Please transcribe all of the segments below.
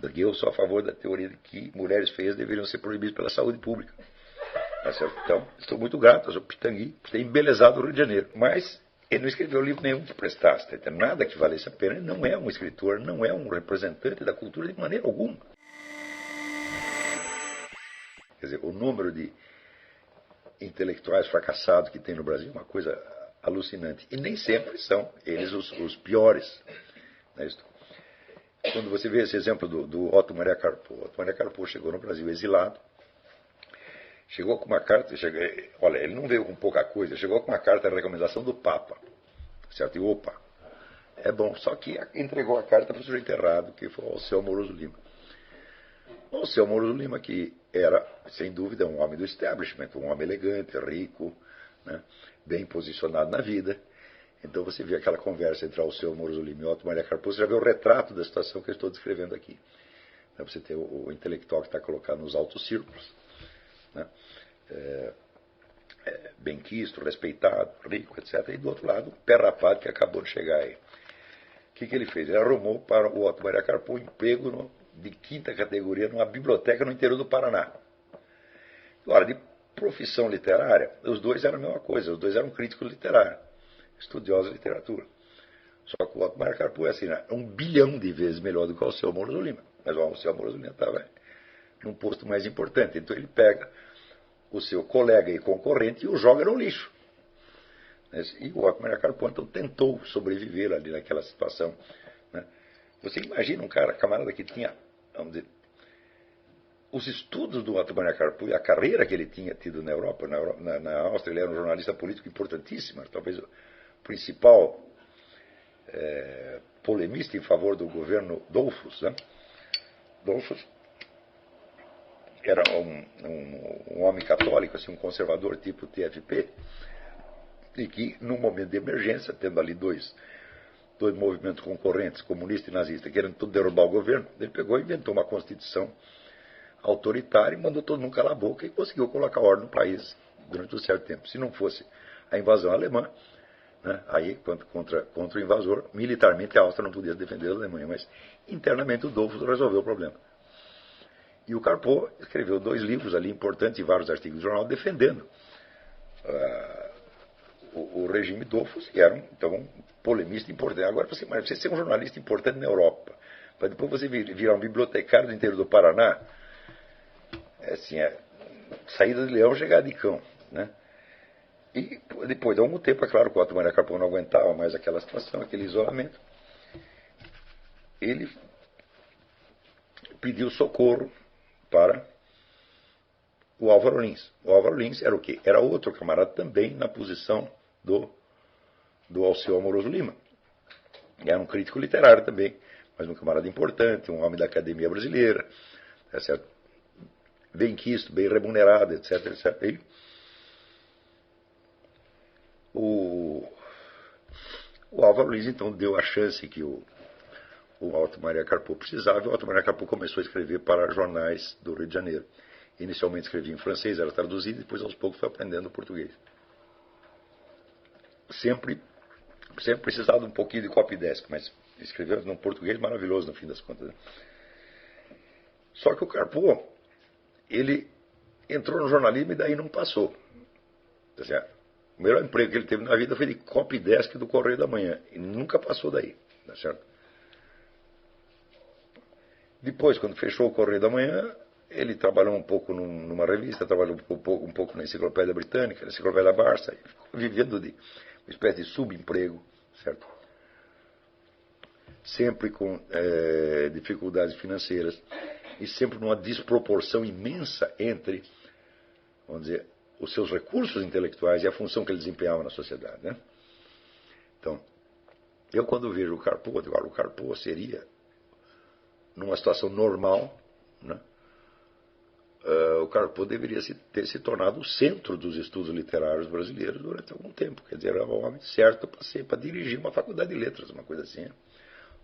Porque eu sou a favor da teoria de que mulheres feias deveriam ser proibidas pela saúde pública. Tá certo? Então, estou muito grato ao Sr. Pitangui por ter embelezado o Rio de Janeiro. Mas ele não escreveu livro nenhum que prestasse, tá entendendo? Nada que valesse a pena. Ele não é um escritor, não é um representante da cultura de maneira alguma. Quer dizer, o número de intelectuais fracassados que tem no Brasil é uma coisa alucinante. E nem sempre são eles os piores. Né? Quando você vê esse exemplo do Otto Maria Carpo. Otto Maria Carpo chegou no Brasil exilado. Chegou com uma carta, olha, ele não veio com pouca coisa, chegou com uma carta de recomendação do Papa. Certo? E opa, é bom. Só que entregou a carta para o sujeito errado, que foi o Alceu Moroso Lima. O Alceu Moroso Lima, que era, sem dúvida, um homem do establishment, um homem elegante, rico, né, bem posicionado na vida. Então você vê aquela conversa entre Alceu Moroso Lima e Otto Maria Carpo, você já vê o retrato da situação que eu estou descrevendo aqui. Então, você tem o intelectual que está colocado nos altos círculos, né, benquisto, respeitado, rico, etc. E do outro lado, o pé rapado que acabou de chegar aí. O que ele fez? Ele arrumou para o Otto Maria Carpo um emprego de quinta categoria numa biblioteca no interior do Paraná. Agora, de profissão literária, os dois eram a mesma coisa, os dois eram críticos literários, estudiosos de literatura. Só que o Otto Maria Carpo é assim, né, 1 bilhão de vezes melhor do que o Alceu Moroso Lima. Mas o Alceu Moroso Lima estava num posto mais importante. Então ele pega o seu colega e concorrente e o joga no lixo. E o Otto Maria Carpo, então, tentou sobreviver ali naquela situação. Né? Você imagina um camarada que tinha, vamos dizer, os estudos do Otto Maria Carpo e a carreira que ele tinha tido na Europa, na Áustria, ele era um jornalista político importantíssimo, talvez o principal polemista em favor do governo Dollfuss. Né? Dollfuss era um homem católico, assim, um conservador tipo TFP, e que, num momento de emergência, tendo ali dois movimentos concorrentes, comunista e nazista, querendo tudo derrubar o governo, ele pegou e inventou uma constituição autoritária e mandou todo mundo calar a boca e conseguiu colocar ordem no país durante um certo tempo. Se não fosse a invasão alemã, né, aí, contra o invasor, militarmente a Áustria não podia defender a Alemanha, mas internamente o Dollfuss resolveu o problema. E o Carpo escreveu 2 livros ali importantes e vários artigos de jornal defendendo o regime Dollfuss, que era então um polemista importante. Agora, você ser um jornalista importante na Europa, para depois você virar um bibliotecário do interior do Paraná, assim, saída de leão, chegada de cão. Né? E depois de algum tempo, é claro que o Otto Maria Carpo não aguentava mais aquela situação, aquele isolamento. Ele pediu socorro para o Álvaro Lins. O Álvaro Lins era o quê? Era outro camarada também na posição do Alceu Moroso Lima. Era um crítico literário também, mas um camarada importante, um homem da academia brasileira, tá certo? Bem quisto, bem remunerado, etc. etc. E o Álvaro Lins, então, deu a chance que o Otto Maria Carpo precisava, e o Otto Maria Carpo começou a escrever para jornais do Rio de Janeiro. Inicialmente escrevia em francês, era traduzido, e depois aos poucos foi aprendendo português. Sempre precisava de um pouquinho de copydesk, mas escreveu num português maravilhoso no fim das contas. Né? Só que o Carpo, ele entrou no jornalismo e daí não passou. Tá certo? O melhor emprego que ele teve na vida foi de copydesk do Correio da Manhã, e nunca passou daí. Tá certo? Depois, quando fechou o Correio da Manhã, ele trabalhou um pouco numa revista, trabalhou um pouco na Enciclopédia Britânica, na Enciclopédia Barça, e ficou vivendo de uma espécie de subemprego, certo? Sempre com dificuldades financeiras e sempre numa desproporção imensa entre, vamos dizer, os seus recursos intelectuais e a função que ele desempenhava na sociedade. Né? Então, eu quando vejo o Carpo, eu digo, o Carpo seria, numa situação normal, né? O Carpo deveria ter se tornado o centro dos estudos literários brasileiros durante algum tempo. Quer dizer, era um homem certo para dirigir uma faculdade de letras, uma coisa assim.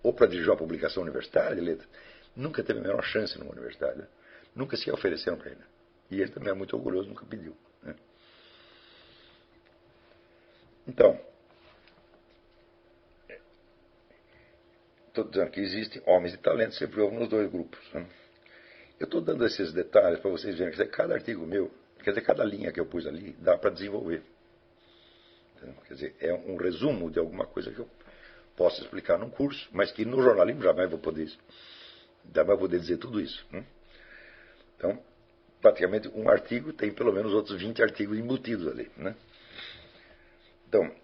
Ou para dirigir uma publicação universitária de letras. Nunca teve a menor chance numa universidade. Né? Nunca se ofereceram para ele. E ele também é muito orgulhoso, nunca pediu. Né? Então, estou dizendo que existem homens de talento, sempre houve nos dois grupos. Né? Eu estou dando esses detalhes para vocês verem que cada artigo meu, quer dizer, cada linha que eu pus ali, dá para desenvolver. Quer dizer, é um resumo de alguma coisa que eu posso explicar num curso, mas que no jornalismo jamais vou poder dizer tudo isso. Né? Então, praticamente um artigo tem pelo menos outros 20 artigos embutidos ali. Né? Então,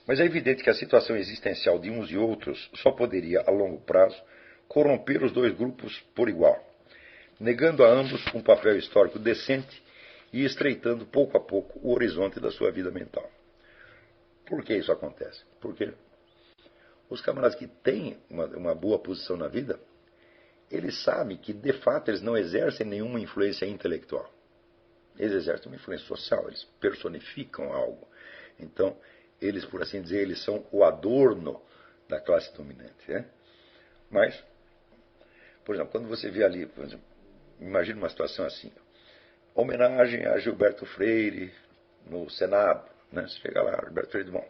mas é evidente que a situação existencial de uns e outros só poderia, a longo prazo, corromper os dois grupos por igual, negando a ambos um papel histórico decente e estreitando pouco a pouco o horizonte da sua vida mental. Por que isso acontece? Porque os camaradas que têm uma boa posição na vida, eles sabem que, de fato, eles não exercem nenhuma influência intelectual. Eles exercem uma influência social, eles personificam algo. Então, eles, por assim dizer, eles são o adorno da classe dominante. Né? Mas, por exemplo, quando você vê ali, por exemplo, imagina uma situação assim, homenagem a Gilberto Freire no Senado. Né? Você chega lá, Gilberto Freire, bom,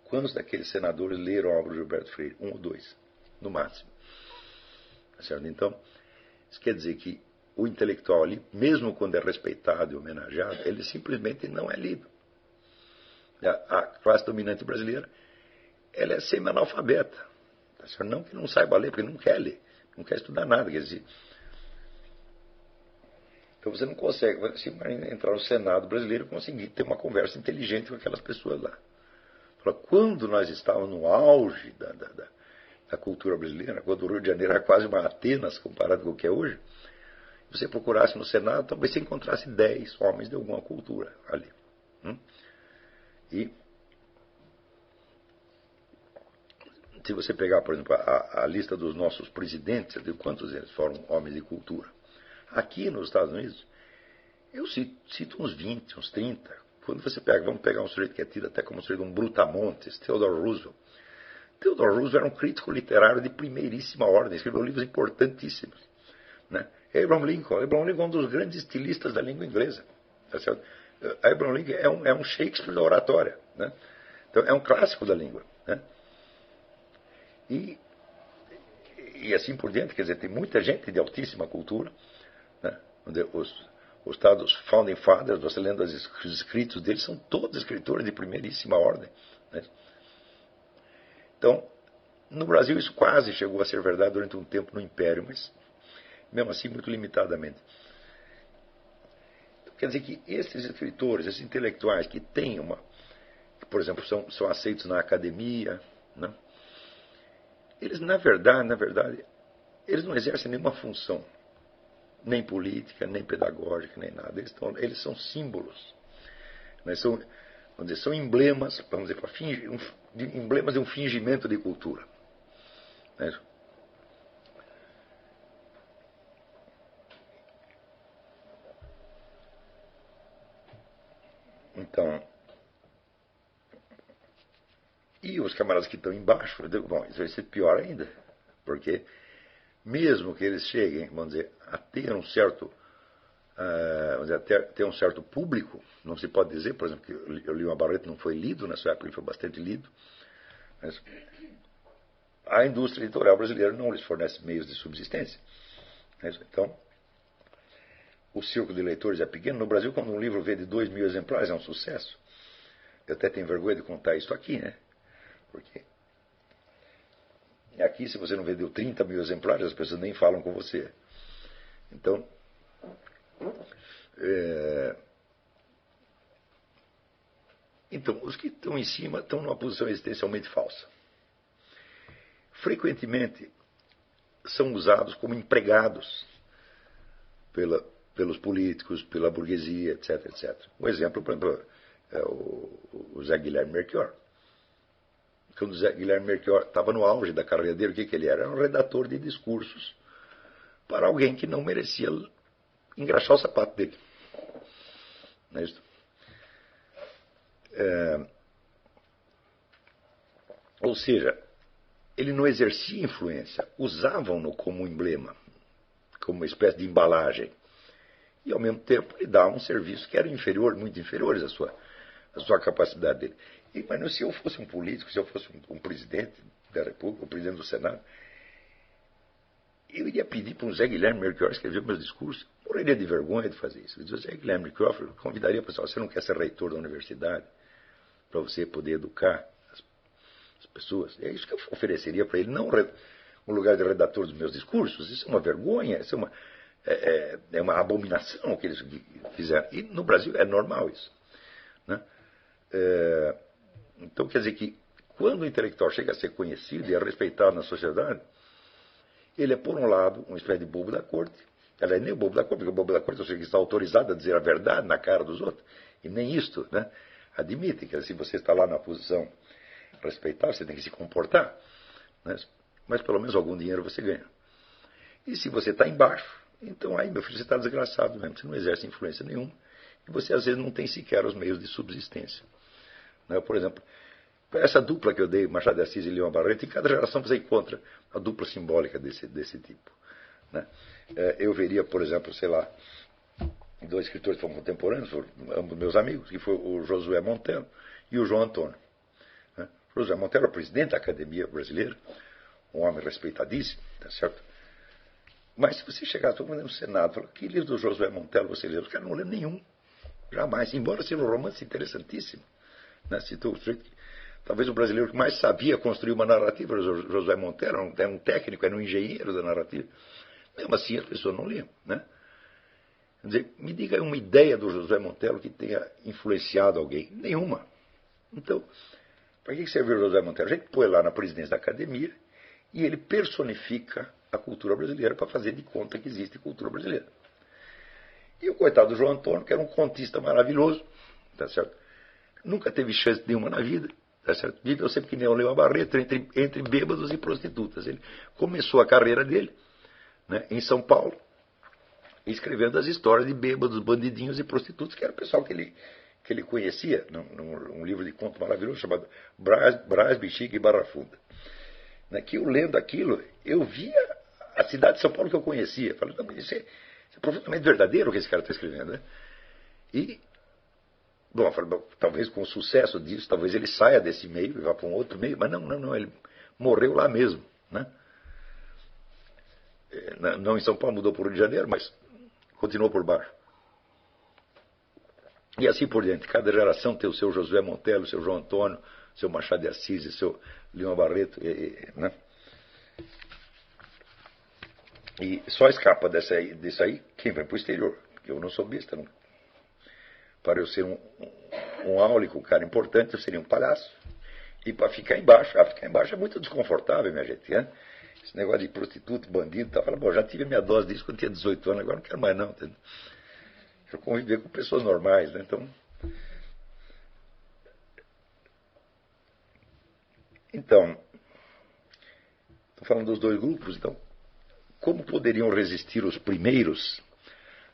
quantos daqueles senadores leram a obra de Gilberto Freire? Um ou dois, no máximo. Certo? Então, isso quer dizer que o intelectual ali, mesmo quando é respeitado e homenageado, ele simplesmente não é lido. A classe dominante brasileira, ela é semi-analfabeta. Tá? Não que não saiba ler, porque não quer ler, não quer estudar nada. Quer dizer, então você não consegue, se entrar no Senado brasileiro, conseguir ter uma conversa inteligente com aquelas pessoas lá. Quando nós estávamos no auge da cultura brasileira, quando o Rio de Janeiro era quase uma Atenas comparado com o que é hoje, se você procurasse no Senado, talvez você encontrasse 10 homens de alguma cultura ali. E se você pegar, por exemplo, a lista dos nossos presidentes, de quantos eles foram homens de cultura. Aqui nos Estados Unidos, eu cito uns 20, uns 30. Quando você pega, vamos pegar um sujeito que é tido até como sujeito um brutamontes, Theodore Roosevelt. Theodore Roosevelt era um crítico literário de primeiríssima ordem, escreveu livros importantíssimos. Né? Abraham Lincoln é um dos grandes estilistas da língua inglesa. Tá certo? Abraham Lincoln é um Shakespeare da oratória. Né? Então, é um clássico da língua. Né? E assim por diante, quer dizer, tem muita gente de altíssima cultura. Né? Os estados Founding Fathers, você lendo os escritos deles, são todos escritores de primeiríssima ordem. Né? Então, no Brasil isso quase chegou a ser verdade durante um tempo no Império, mas mesmo assim muito limitadamente. Então, quer dizer que esses escritores, esses intelectuais que têm que, por exemplo, são aceitos na academia, né? Eles, na verdade, eles não exercem nenhuma função, nem política, nem pedagógica, nem nada. Eles são símbolos. Né? São emblemas, vamos dizer, emblemas de um fingimento de cultura. Né? Então, e os camaradas que estão embaixo, bom, isso vai ser pior ainda, porque mesmo que eles cheguem, vamos dizer, a ter um certo, ter um certo público, não se pode dizer, por exemplo, que o Lima Barreto não foi lido, na sua época ele foi bastante lido, mas a indústria editorial brasileira não lhes fornece meios de subsistência. Então, o círculo de leitores é pequeno. No Brasil, quando um livro vende 2.000 exemplares, é um sucesso. Eu até tenho vergonha de contar isso aqui, né? Porque aqui, se você não vendeu 30.000 exemplares, as pessoas nem falam com você. Então, os que estão em cima estão numa posição existencialmente falsa. Frequentemente, são usados como empregados pelos políticos, pela burguesia, etc, etc. Um exemplo, por exemplo, é o Zé Guilherme Melchior. Quando o Zé Guilherme Melchior estava no auge da carreira dele, o que ele era? Era um redator de discursos para alguém que não merecia engraxar o sapato dele. Não é isso? Ou seja, ele não exercia influência, usavam-no como emblema, como uma espécie de embalagem. E, ao mesmo tempo, ele dava um serviço que era inferior, muito inferiores à sua capacidade dele. Mas se eu fosse um político, se eu fosse um presidente, da República, o presidente do Senado, eu iria pedir para o Zé Guilherme Melchior escrever meus discursos. Morreria de vergonha de fazer isso. Eu dizia, Zé Guilherme Melchior, eu convidaria o pessoal, você não quer ser reitor da universidade para você poder educar as pessoas? É isso que eu ofereceria para ele, não um lugar de redator dos meus discursos. Isso é uma vergonha, isso é uma abominação o que eles fizeram. E no Brasil é normal isso, né? Então quer dizer que quando o intelectual chega a ser conhecido e é respeitado na sociedade, ele é, por um lado, uma espécie de bobo da corte. Ela é nem o bobo da corte, porque o bobo da corte é o que está autorizado a dizer a verdade na cara dos outros. E nem isto, né, admite que se você está lá na posição respeitável, você tem que se comportar, né? Mas pelo menos algum dinheiro você ganha. E se você está embaixo, então aí, meu filho, você está desgraçado mesmo. Você não exerce influência nenhuma. E você, às vezes, não tem sequer os meios de subsistência. Né? Por exemplo, essa dupla que eu dei, Machado de Assis e Leão Barreto, em cada geração você encontra a dupla simbólica desse tipo, né? Eu veria, por exemplo, sei lá, dois escritores que foram contemporâneos, ambos meus amigos, que foi o Josué Monteiro e o João Antônio, né? Josué Monteiro é o presidente da Academia Brasileira, um homem respeitadíssimo, tá certo? Mas se você chegar todo mundo no Senado e falar, que livro do Josué Monteiro você leu? O cara não lê nenhum, jamais, embora seja um romance interessantíssimo, né? Citou o sujeito que talvez o brasileiro que mais sabia construir uma narrativa, Josué Monteiro, era um técnico, era um engenheiro da narrativa. Mesmo assim, as pessoas não liam, né? Quer dizer, me diga uma ideia do Josué Monteiro que tenha influenciado alguém. Nenhuma. Então, para que serviu o Josué Monteiro? A gente põe lá na presidência da academia e ele personifica a cultura brasileira para fazer de conta que existe cultura brasileira. E o coitado do João Antônio, que era um contista maravilhoso, tá certo? Nunca teve chance nenhuma na vida. Tá certo? Viveu sempre que nem o Leão Barreto, entre bêbados e prostitutas. Ele começou a carreira dele, né, em São Paulo, escrevendo as histórias de bêbados, bandidinhos e prostitutas, que era o pessoal que ele conhecia, num livro de conto maravilhoso chamado Brás, Bexiga e Barra Funda. Né, que eu lendo aquilo, eu via a cidade de São Paulo que eu conhecia. Falei, não, isso é profundamente verdadeiro o que esse cara está escrevendo, né? E bom, talvez com o sucesso disso, talvez ele saia desse meio e vá para um outro meio, mas não, ele morreu lá mesmo, né? Não em São Paulo, mudou para o Rio de Janeiro, mas continuou por baixo. E assim por diante, cada geração tem o seu Josué Monteiro, o seu João Antônio, o seu Machado de Assis, o seu Leão Barreto, né? E só escapa disso aí quem vai para o exterior, porque eu não sou besta, não. Para eu ser um áulico, um cara importante, eu seria um palhaço. E para ficar embaixo, ficar embaixo é muito desconfortável, minha gente, né? Esse negócio de prostituto, bandido, tá? Fala, bom, já tive a minha dose disso quando tinha 18 anos, agora não quero mais não. Entendeu? Eu conviver com pessoas normais, né? Então, estou falando dos dois grupos, então, como poderiam resistir os primeiros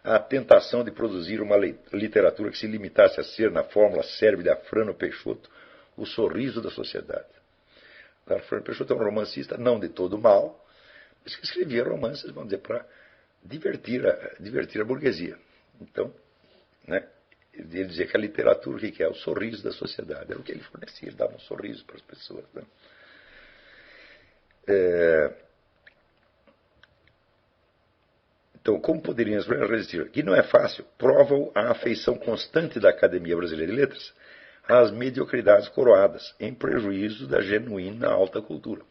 à tentação de produzir uma literatura que se limitasse a ser, na fórmula célebre de Afrânio Peixoto, o sorriso da sociedade? Afrânio Peixoto é um romancista, não de todo mal, mas que escrevia romances, vamos dizer, para divertir a burguesia. Então, né, ele dizia que a literatura, o que é? O sorriso da sociedade. Era o que ele fornecia, ele dava um sorriso para as pessoas, né? Então, como poderiam as mulheres resistir? Que não é fácil. Provam a afeição constante da Academia Brasileira de Letras às mediocridades coroadas, em prejuízo da genuína alta cultura.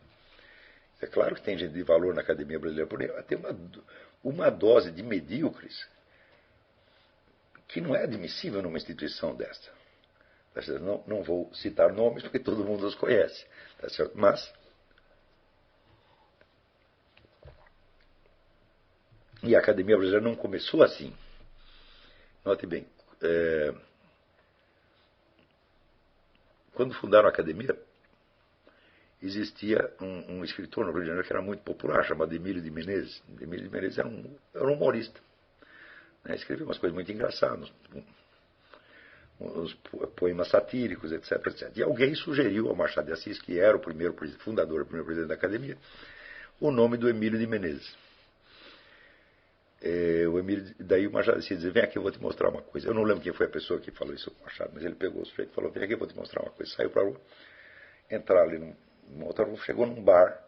É claro que tem gente de valor na Academia Brasileira, porém, tem uma dose de medíocres que não é admissível numa instituição dessa. Não vou citar nomes, porque todo mundo os conhece, tá certo? Mas e a Academia Brasileira não começou assim. Note bem, quando fundaram a Academia, existia um escritor no Rio de Janeiro que era muito popular, chamado Emílio de Menezes. Emílio de Menezes era um humorista, né? Escrevia umas coisas muito engraçadas, uns poemas satíricos, etc, etc. E alguém sugeriu ao Machado de Assis, que era o primeiro fundador, o primeiro presidente da Academia, o nome do Emílio de Menezes. Daí o Machado disse, vem aqui, eu vou te mostrar uma coisa. Eu não lembro quem foi a pessoa que falou isso ao Machado, mas ele pegou o sujeito e falou, vem aqui, eu vou te mostrar uma coisa. Saiu para a rua, entraram ali O autógrafo chegou num bar,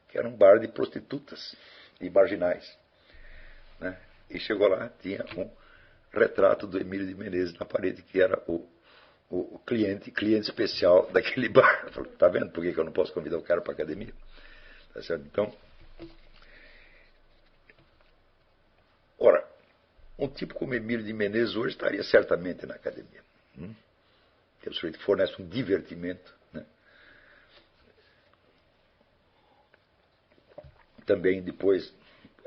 que era um bar de prostitutas e marginais. Né? E chegou lá, tinha um retrato do Emílio de Menezes na parede, que era o cliente especial daquele bar. Falei, tá vendo por que eu não posso convidar o cara para a academia? Tá certo? Então, ora, um tipo como Emílio de Menezes hoje estaria certamente na academia. Que é o sujeito que fornece um divertimento. Né? Também depois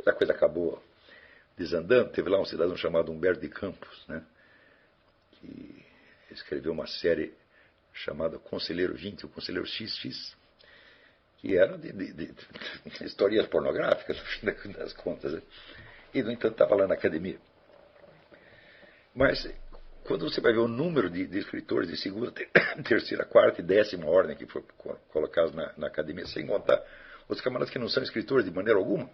a coisa acabou desandando. Teve lá um cidadão chamado Humberto de Campos, né? Que escreveu uma série chamada Conselheiro 20, o Conselheiro XX, que era de historias pornográficas, no fim das contas. Né? E, no entanto, estava lá na academia. Mas, quando você vai ver o número de escritores de segunda, terceira, quarta e 10ª ordem que foram colocados na academia, sem contar os camaradas que não são escritores de maneira alguma,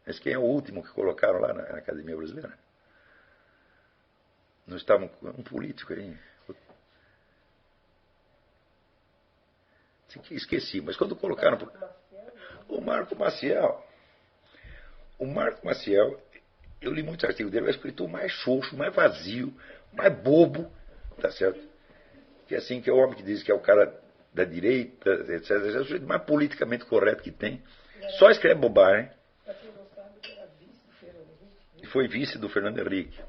mas quem é o último que colocaram lá na academia brasileira? Não estava um político aí? Esqueci, mas quando colocaram... O Marco Maciel. O Marco Maciel, eu li muitos artigos dele, é o escritor mais xoxo, mais vazio, mais bobo, tá certo? Que assim, que é o homem que diz que é o cara da direita, etc. É o sujeito mais politicamente correto que tem. Só escreve bobagem. E foi vice do Fernando Henrique.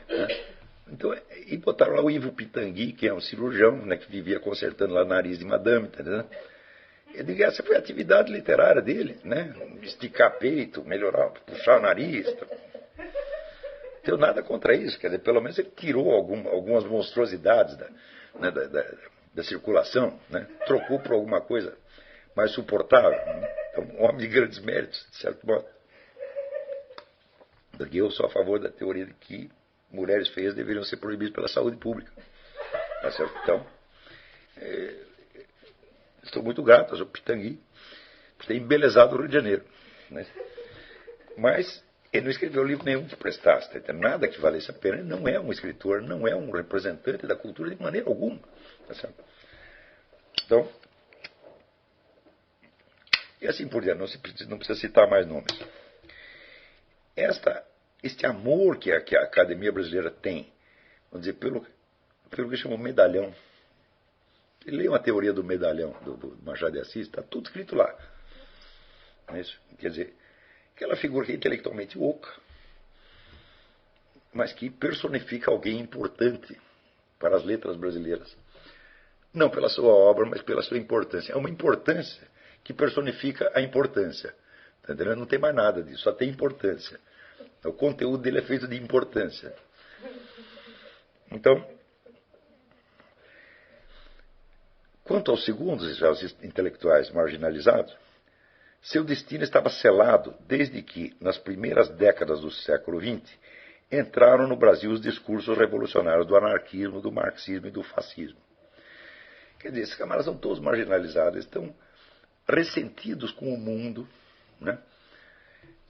Né? Então, e botaram lá o Ivo Pitangui, que é um cirurgião, né, que vivia consertando lá o nariz de madame, entendeu? Eu digo, essa foi a atividade literária dele, né? Esticar peito, melhorar, puxar o nariz. Não tenho nada contra isso, quer dizer, pelo menos ele tirou algumas monstruosidades da circulação, né? Trocou por alguma coisa mais suportável. Né? Então, um homem de grandes méritos, de certo modo. Porque eu sou a favor da teoria de que mulheres feias deveriam ser proibidas pela saúde pública. Tá certo? Então, estou muito grato ao Pitangui por ter embelezado o Rio de Janeiro. Né? Mas ele não escreveu livro nenhum que prestasse, tá? Nada que valesse a pena. Ele não é um escritor, não é um representante da cultura de maneira alguma. Tá certo? Então, e assim por diante, não precisa citar mais nomes. Este amor que a Academia Brasileira tem, vamos dizer, pelo que chamam medalhão. Leiam a teoria do medalhão do Machado de Assis, está tudo escrito lá. Não é isso? Quer dizer, aquela figura que é intelectualmente oca, mas que personifica alguém importante para as letras brasileiras. Não pela sua obra, mas pela sua importância. É uma importância que personifica a importância. Tá entendendo? Não tem mais nada disso, só tem importância. O conteúdo dele é feito de importância. Então, quanto aos segundos, aos intelectuais marginalizados, seu destino estava selado desde que, nas primeiras décadas do século XX, entraram no Brasil os discursos revolucionários do anarquismo, do marxismo e do fascismo. Quer dizer, esses camaradas são todos marginalizados, estão ressentidos com o mundo, né?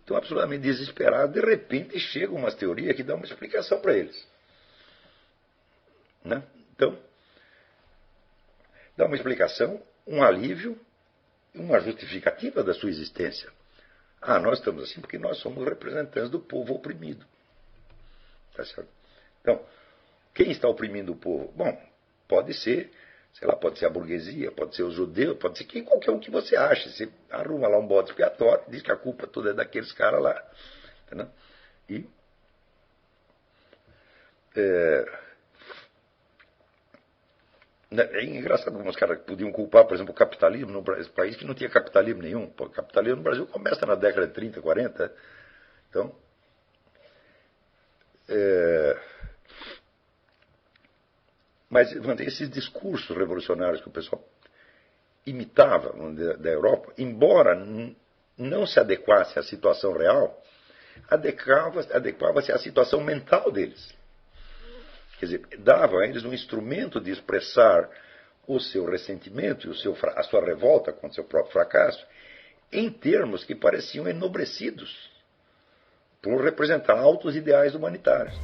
Estão absolutamente desesperados. De repente chegam umas teorias que dão uma explicação para eles. Né? Então, dá uma explicação, um alívio, uma justificativa da sua existência. Ah, nós estamos assim porque nós somos representantes do povo oprimido. Tá certo? Então, quem está oprimindo o povo? Bom, pode ser, sei lá, pode ser a burguesia, pode ser os judeus, pode ser qualquer um que você ache. Você arruma lá um bode expiatório, diz que a culpa toda é daqueles caras lá. Entendeu? E é engraçado, alguns caras podiam culpar, por exemplo, o capitalismo no país que não tinha capitalismo nenhum. O capitalismo no Brasil começa na década de 30, 40. Então, mas esses discursos revolucionários que o pessoal imitava da Europa, embora não se adequasse à situação real, adequava-se à situação mental deles. Quer dizer, dava a eles um instrumento de expressar o seu ressentimento e a sua revolta contra o seu próprio fracasso em termos que pareciam enobrecidos por representar altos ideais humanitários.